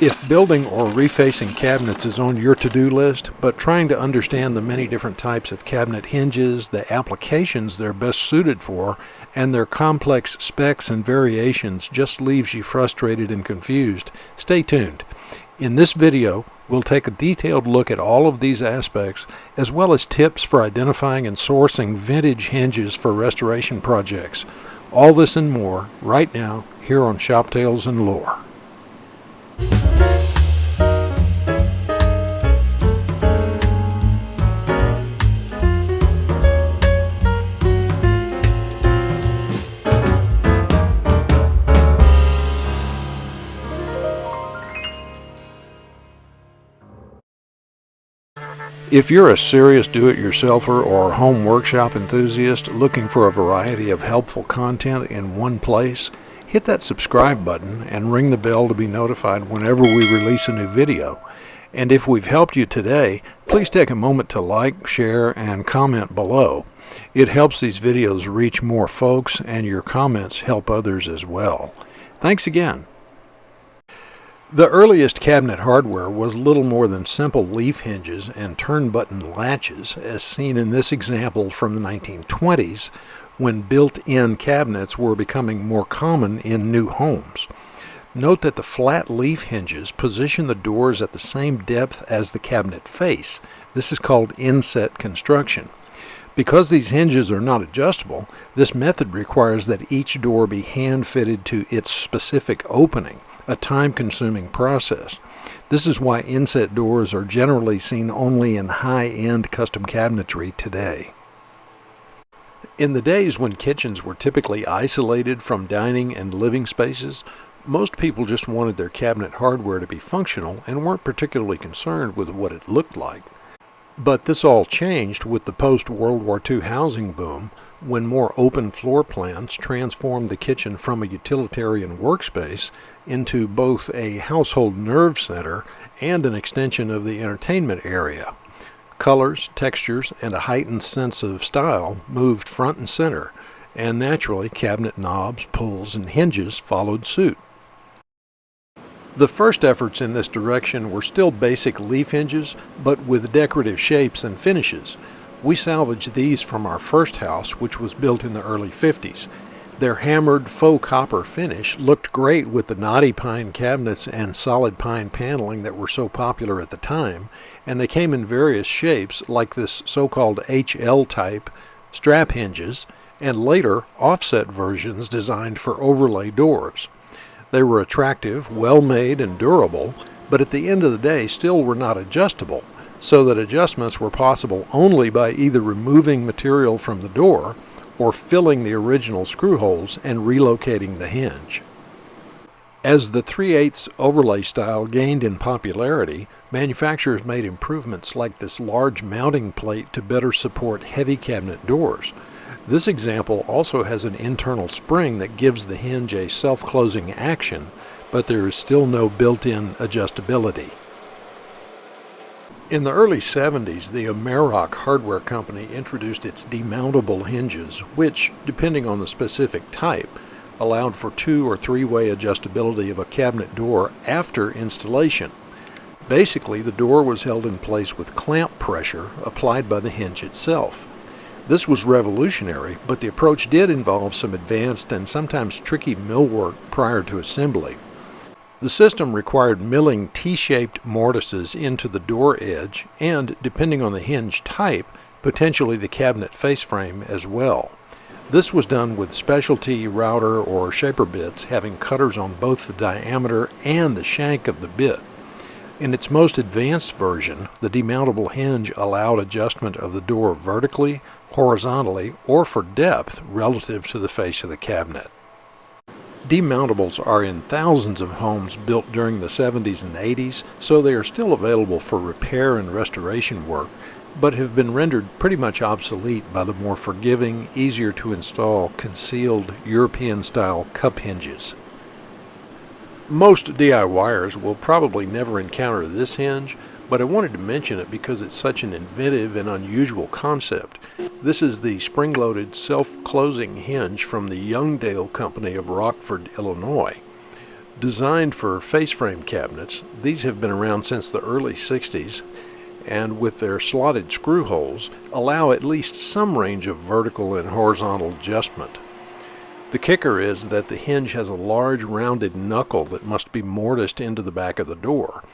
If building or refacing cabinets is on your to-do list, but trying to understand the many different types of cabinet hinges, the applications they're best suited for, and their complex specs and variations just leaves you frustrated and confused, stay tuned. In this video, we'll take a detailed look at all of these aspects, as well as tips for identifying and sourcing vintage hinges for restoration projects. All this and more right now here on Shop Tales and Lore. If you're a serious do-it-yourselfer or home workshop enthusiast looking for a variety of helpful content in one place, hit that subscribe button and ring the bell to be notified whenever we release a new video. And if we've helped you today, please take a moment to like, share, and comment below. It helps these videos reach more folks, and your comments help others as well. Thanks again. The earliest cabinet hardware was little more than simple leaf hinges and turn-button latches, as seen in this example from the 1920s, when built-in cabinets were becoming more common in new homes. Note that the flat leaf hinges position the doors at the same depth as the cabinet face. This is called inset construction. Because these hinges are not adjustable, this method requires that each door be hand-fitted to its specific opening, a time-consuming process. This is why inset doors are generally seen only in high-end custom cabinetry today. In the days when kitchens were typically isolated from dining and living spaces, most people just wanted their cabinet hardware to be functional and weren't particularly concerned with what it looked like. But this all changed with the post-World War II housing boom, when more open floor plans transformed the kitchen from a utilitarian workspace into both a household nerve center and an extension of the entertainment area. Colors, textures, and a heightened sense of style moved front and center, and naturally cabinet knobs, pulls, and hinges followed suit. The first efforts in this direction were still basic leaf hinges, but with decorative shapes and finishes. We salvaged these from our first house, which was built in the early 50s. Their hammered faux copper finish looked great with the knotty pine cabinets and solid pine paneling that were so popular at the time, and they came in various shapes like this so-called HL type strap hinges, and later offset versions designed for overlay doors. They were attractive, well-made, and durable, but at the end of the day still were not adjustable, so that adjustments were possible only by either removing material from the door or filling the original screw holes and relocating the hinge. As the 3/8 overlay style gained in popularity, manufacturers made improvements like this large mounting plate to better support heavy cabinet doors. This example also has an internal spring that gives the hinge a self-closing action, but there is still no built-in adjustability. In the early 70s, the Amerock hardware company introduced its demountable hinges, which, depending on the specific type, allowed for 2- or 3-way adjustability of a cabinet door after installation. Basically, the door was held in place with clamp pressure applied by the hinge itself. This was revolutionary, but the approach did involve some advanced and sometimes tricky millwork prior to assembly. The system required milling T-shaped mortises into the door edge and, depending on the hinge type, potentially the cabinet face frame as well. This was done with specialty router or shaper bits having cutters on both the diameter and the shank of the bit. In its most advanced version, the demountable hinge allowed adjustment of the door vertically, horizontally, or for depth relative to the face of the cabinet. Demountables are in thousands of homes built during the 70s and 80s, so they are still available for repair and restoration work, but have been rendered pretty much obsolete by the more forgiving, easier to install, concealed European-style cup hinges. Most DIYers will probably never encounter this hinge, but I wanted to mention it because it's such an inventive and unusual concept. This is the spring-loaded self-closing hinge from the Youngdale Company of Rockford, Illinois. Designed for face frame cabinets, these have been around since the early 60s, and with their slotted screw holes, allow at least some range of vertical and horizontal adjustment. The kicker is that the hinge has a large rounded knuckle that must be mortised into the back of the door.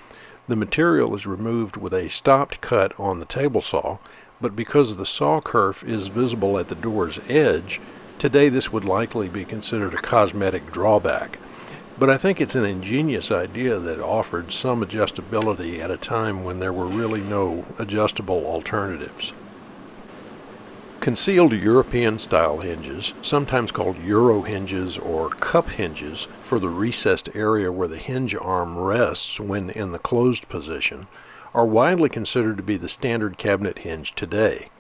The material is removed with a stopped cut on the table saw, but because the saw kerf is visible at the door's edge, today this would likely be considered a cosmetic drawback. But I think it's an ingenious idea that offered some adjustability at a time when there were really no adjustable alternatives. Concealed European-style hinges, sometimes called Euro hinges or cup hinges for the recessed area where the hinge arm rests when in the closed position, are widely considered to be the standard cabinet hinge today.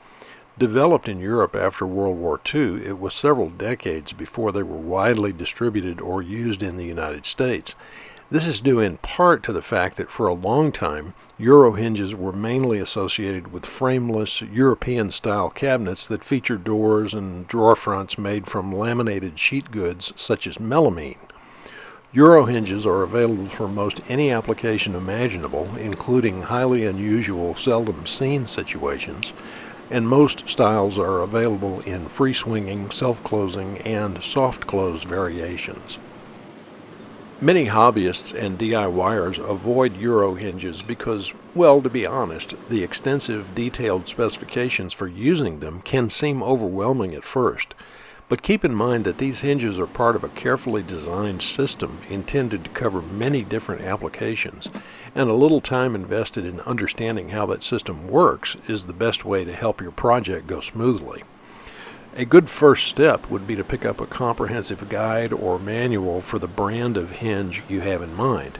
Developed in Europe after World War II, it was several decades before they were widely distributed or used in the United States. This is due in part to the fact that for a long time, Euro hinges were mainly associated with frameless European-style cabinets that feature doors and drawer fronts made from laminated sheet goods such as melamine. Euro hinges are available for most any application imaginable, including highly unusual, seldom seen situations, and most styles are available in free-swinging, self-closing, and soft-close variations. Many hobbyists and DIYers avoid Euro hinges because, well, to be honest, the extensive, detailed specifications for using them can seem overwhelming at first. But keep in mind that these hinges are part of a carefully designed system intended to cover many different applications, and a little time invested in understanding how that system works is the best way to help your project go smoothly. A good first step would be to pick up a comprehensive guide or manual for the brand of hinge you have in mind.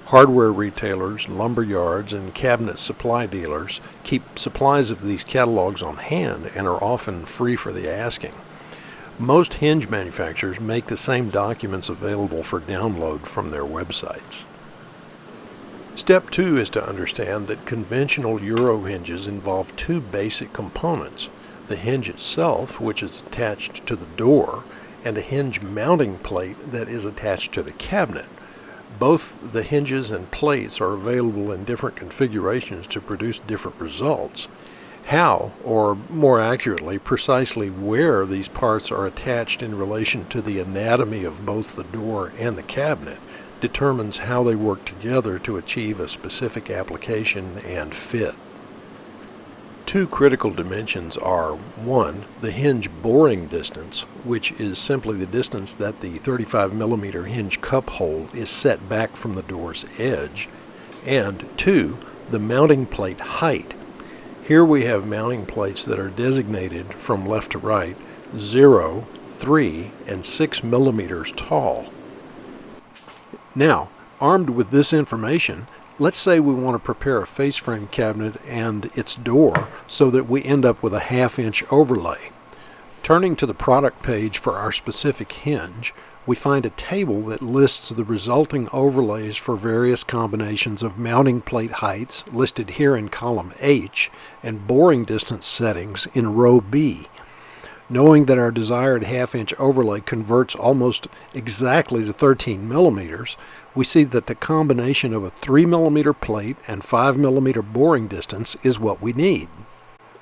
Hardware retailers, lumber yards, and cabinet supply dealers keep supplies of these catalogs on hand and are often free for the asking. Most hinge manufacturers make the same documents available for download from their websites. Step 2 is to understand that conventional Euro hinges involve two basic components: the hinge itself, which is attached to the door, and a hinge mounting plate that is attached to the cabinet. Both the hinges and plates are available in different configurations to produce different results. How, or more accurately, precisely where these parts are attached in relation to the anatomy of both the door and the cabinet determines how they work together to achieve a specific application and fit. Two critical dimensions are: 1, the hinge boring distance, which is simply the distance that the 35mm hinge cup hole is set back from the door's edge, and 2, the mounting plate height. Here we have mounting plates that are designated from left to right 0, 3, and 6 millimeters tall. Now, armed with this information, let's say we want to prepare a face frame cabinet and its door so that we end up with a 1/2-inch overlay. Turning to the product page for our specific hinge, we find a table that lists the resulting overlays for various combinations of mounting plate heights listed here in column H and boring distance settings in row B. Knowing that our desired 1/2-inch overlay converts almost exactly to 13 millimeters, we see that the combination of a 3mm plate and 5mm boring distance is what we need.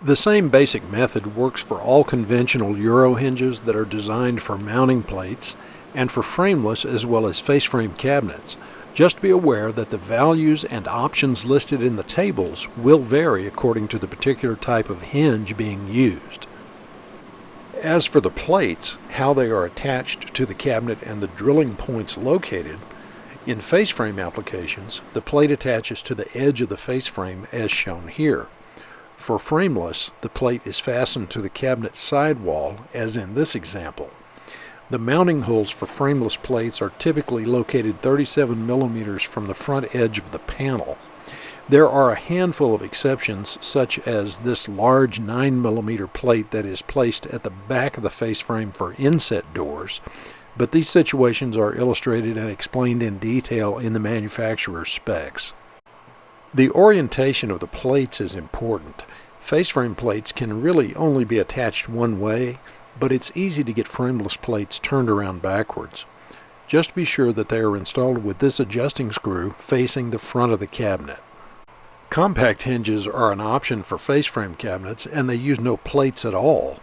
The same basic method works for all conventional Euro hinges that are designed for mounting plates and for frameless as well as face frame cabinets. Just be aware that the values and options listed in the tables will vary according to the particular type of hinge being used. As for the plates, how they are attached to the cabinet and the drilling points located, in face frame applications, the plate attaches to the edge of the face frame as shown here. For frameless, the plate is fastened to the cabinet sidewall as in this example. The mounting holes for frameless plates are typically located 37 millimeters from the front edge of the panel. There are a handful of exceptions, such as this large 9mm plate that is placed at the back of the face frame for inset doors, but these situations are illustrated and explained in detail in the manufacturer's specs. The orientation of the plates is important. Face frame plates can really only be attached one way, but it's easy to get frameless plates turned around backwards. Just be sure that they are installed with this adjusting screw facing the front of the cabinet. Compact hinges are an option for face frame cabinets, and they use no plates at all.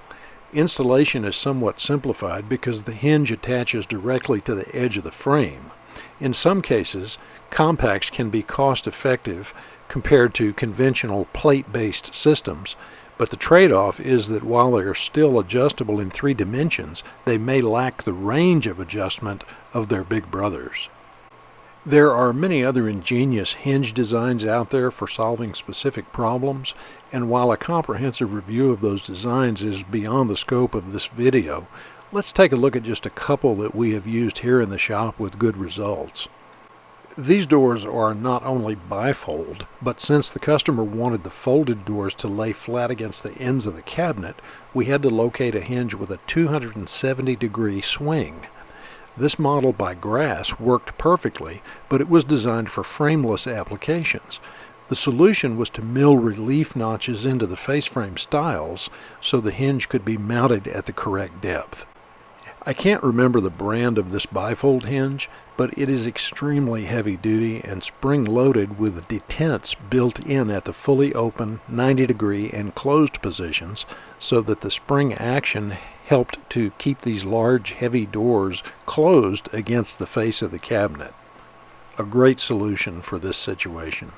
Installation is somewhat simplified because the hinge attaches directly to the edge of the frame. In some cases, compacts can be cost-effective compared to conventional plate-based systems, but the trade-off is that while they are still adjustable in 3 dimensions, they may lack the range of adjustment of their big brothers. There are many other ingenious hinge designs out there for solving specific problems, and while a comprehensive review of those designs is beyond the scope of this video, let's take a look at just a couple that we have used here in the shop with good results. These doors are not only bifold, but since the customer wanted the folded doors to lay flat against the ends of the cabinet, we had to locate a hinge with a 270-degree swing. This model by Grass worked perfectly, but it was designed for frameless applications. The solution was to mill relief notches into the face frame stiles so the hinge could be mounted at the correct depth. I can't remember the brand of this bifold hinge, but it is extremely heavy duty and spring-loaded with detents built in at the fully open 90-degree and closed positions so that the spring action helped to keep these large, heavy doors closed against the face of the cabinet. A great solution for this situation.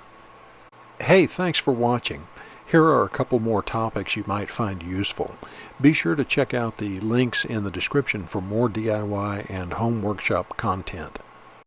Hey, thanks for watching. Here are a couple more topics you might find useful. Be sure to check out the links in the description for more DIY and home workshop content.